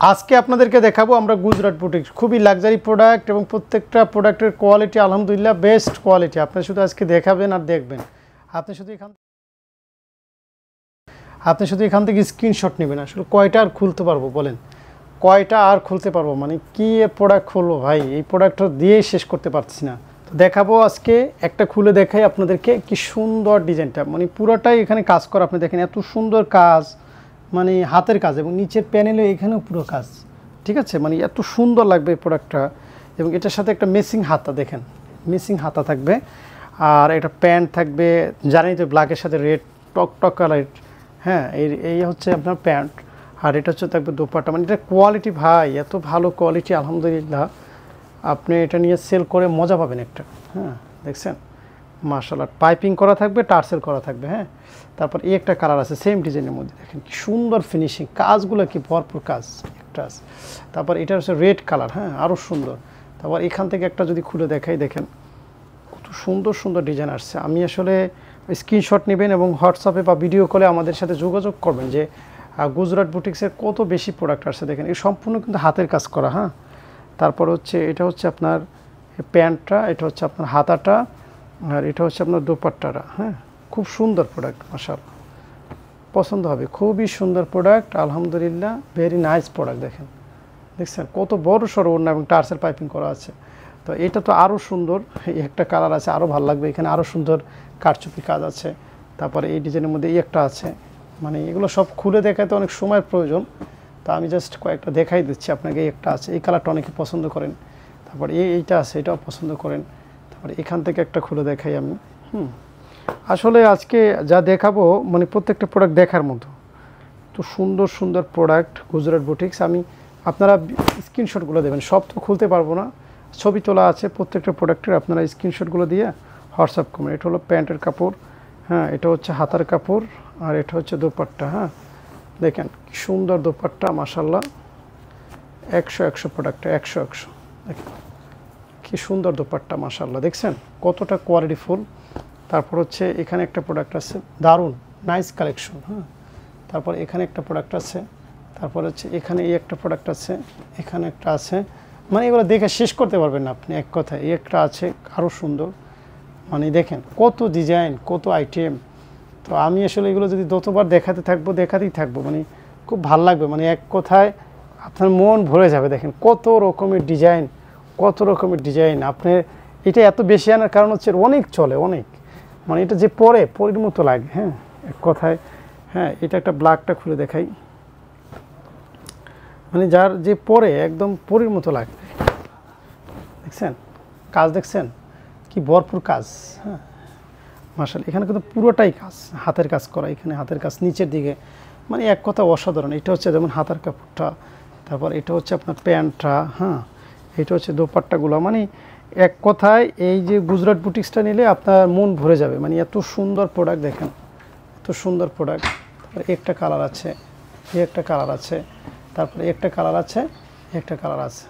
আজকে আপনাদেরকে দেখাবো আমরা গুজরাট বুটিক্স খুবই লাক্সারি প্রোডাক্ট এবং প্রত্যেকটা প্রোডাক্টের কোয়ালিটি আলহামদুলিল্লাহ বেস্ট কোয়ালিটি। আপনি শুধু আজকে দেখাবেন আর দেখবেন। আপনি শুধু এখান থেকে স্ক্রিনশট নেবেন। আসলে কয়টা আর খুলতে পারবো বলেন, কয়টা আর খুলতে পারবো, মানে কি প্রোডাক্ট খুলবো ভাই, এই প্রোডাক্টটা দিয়েই শেষ করতে পারছি না। তো দেখাবো আজকে একটা খুলে দেখাই আপনাদেরকে কি সুন্দর ডিজাইনটা, মানে পুরোটাই এখানে কাজ করা। আপনি দেখেন এত সুন্দর কাজ, মানে হাতের কাজ এবং নিচের প্যানেলে এখানেও পুরো কাজ, ঠিক আছে, মানে এত সুন্দর লাগবে এই প্রোডাক্টটা। এবং এটার সাথে একটা মেসিং হাতা, দেখেন মেসিং হাতা থাকবে, আর একটা প্যান্ট থাকবে, জানেন তো ব্ল্যাকের সাথে রেড টক কালার, হ্যাঁ এই হচ্ছে আপনার প্যান্ট, আর এটা হচ্ছে থাকবে দোপাট্টা। মানে এটা কোয়ালিটি ভাই এত ভালো কোয়ালিটি আলহামদুলিল্লাহ, আপনি এটা নিয়ে সেল করে মজা পাবেন একটা। হ্যাঁ দেখছেন মাশাআল্লাহ, পাইপিং করা থাকবে, টার্সেল করা থাকবে। হ্যাঁ তারপর এই একটা কালার আছে সেম ডিজাইনের মধ্যে, দেখেন কি সুন্দর ফিনিশিং, কাজগুলো কি ভরপুর কাজ একটা আছে। তারপর এটা হচ্ছে রেড কালার, হ্যাঁ আরও সুন্দর। তারপর এখান থেকে একটা যদি খুলে দেখাই, দেখেন কত সুন্দর সুন্দর ডিজাইন আসছে। আমি আসলে স্ক্রিনশট নেবেন এবং হোয়াটসঅ্যাপে বা ভিডিও কলে আমাদের সাথে যোগাযোগ করবেন যে গুজরাট বুটিক্সের কত বেশি প্রোডাক্ট আসছে। দেখেন এই সম্পূর্ণ কিন্তু হাতের কাজ করা। হ্যাঁ তারপর হচ্ছে এটা হচ্ছে আপনার প্যান্টটা, এটা হচ্ছে আপনার হাতাটা, আর এটা হচ্ছে আপনার দোপাট্টাটা। হ্যাঁ খুব সুন্দর প্রোডাক্ট, মাশাআল্লাহ পছন্দ হবে, খুবই সুন্দর প্রোডাক্ট আলহামদুলিল্লাহ, ভেরি নাইস প্রোডাক্ট। দেখছেন কত বড় সড়ো ওড়না এবং টার্সেল পাইপিং করা আছে। তো এটা তো আরও সুন্দর, এই একটা কালার আছে আরও ভালো লাগবে, এখানে আরও সুন্দর কারচুপি কাজ আছে। তারপরে এই ডিজাইনের মধ্যে এই একটা আছে, মানে এগুলো সব খুলে দেখাতে অনেক সময়ের প্রয়োজন, তো আমি জাস্ট কয়েকটা দেখাই দিচ্ছি আপনাকে। এই একটা আছে, এই কালারটা অনেকে পছন্দ করেন। তারপর এইটা আছে, এটাও পছন্দ করেন। তারপরে এখান থেকে একটা খুলে দেখাই আমি। আসলে আজকে যা দেখাবো মানে প্রত্যেকটা প্রোডাক্ট দেখার মতো, তো সুন্দর সুন্দর প্রোডাক্ট গুজরাট বুটিক্স। আমি আপনারা স্ক্রিনশটগুলো দেবেন, সব তো খুলতে পারবো না, ছবি তোলা আছে প্রত্যেকটা প্রোডাক্টের, আপনারা স্ক্রিনশটগুলো দিয়ে হোয়াটসঅ্যাপ করবেন। এটা হলো প্যান্টের কাপড়, হ্যাঁ এটা হচ্ছে হাতার কাপড়, আর এটা হচ্ছে দোপাট্টা। হ্যাঁ দেখেন কি সুন্দর দোপাট্টা মাশাআল্লাহ, 100 প্রোডাক্ট 100 দেখেন কি সুন্দর দোপাট্টা মাশাআল্লাহ, দেখছেন কতটা কোয়ালিটি ফুল। তারপর হচ্ছে এখানে একটা প্রোডাক্ট আছে দারুণ নাইস কালেকশন। হ্যাঁ তারপর এখানে একটা প্রোডাক্ট আছে, তারপর হচ্ছে এখানে এই একটা প্রোডাক্ট আছে, এখানে একটা আছে, মানে এগুলো দেখে শেষ করতে পারবেন না আপনি এক কথায়। এই একটা আছে আরও সুন্দর, মানে দেখেন কত ডিজাইন কত আইটেম। তো আমি আসলে এগুলো যদি যতবার দেখাতেই থাকবো, মানে খুব ভালো লাগবে, মানে এক কথায় আপনার মন ভরে যাবে। দেখেন কত রকমের ডিজাইন আপনি, এটা এত বেশি আনার কারণ হচ্ছে অনেক চলে, অনেক, মানে এটা যে পরের মতো লাগে। হ্যাঁ এক কথায়, হ্যাঁ এটা একটা ব্ল্যাকটা খুলে দেখাই, মানে যার যে পরে একদম পরের মতো লাগে। দেখছেন কাজ, দেখছেন কি ভরপুর কাজ। হ্যাঁ মাশাআল্লাহ, এখানে কিন্তু পুরোটাই কাজ, হাতের কাজ করা, এখানে হাতের কাজ নিচের দিকে, মানে এক কথা অসাধারণ। এটা হচ্ছে যেমন হাতার কাপড়টা, তারপর এটা হচ্ছে আপনার প্যান্টটা, হ্যাঁ এটা হচ্ছে দোপাট্টাগুলো, মানে এক কথায় এই যে গুজরাট বুটিক্সটা নিলে আপনার মন ভরে যাবে, মানে এত সুন্দর প্রোডাক্ট। দেখেন এত সুন্দর প্রোডাক্ট। তারপরে একটা কালার আছে, একটা কালার আছে, তারপরে একটা কালার আছে, একটা কালার আছে।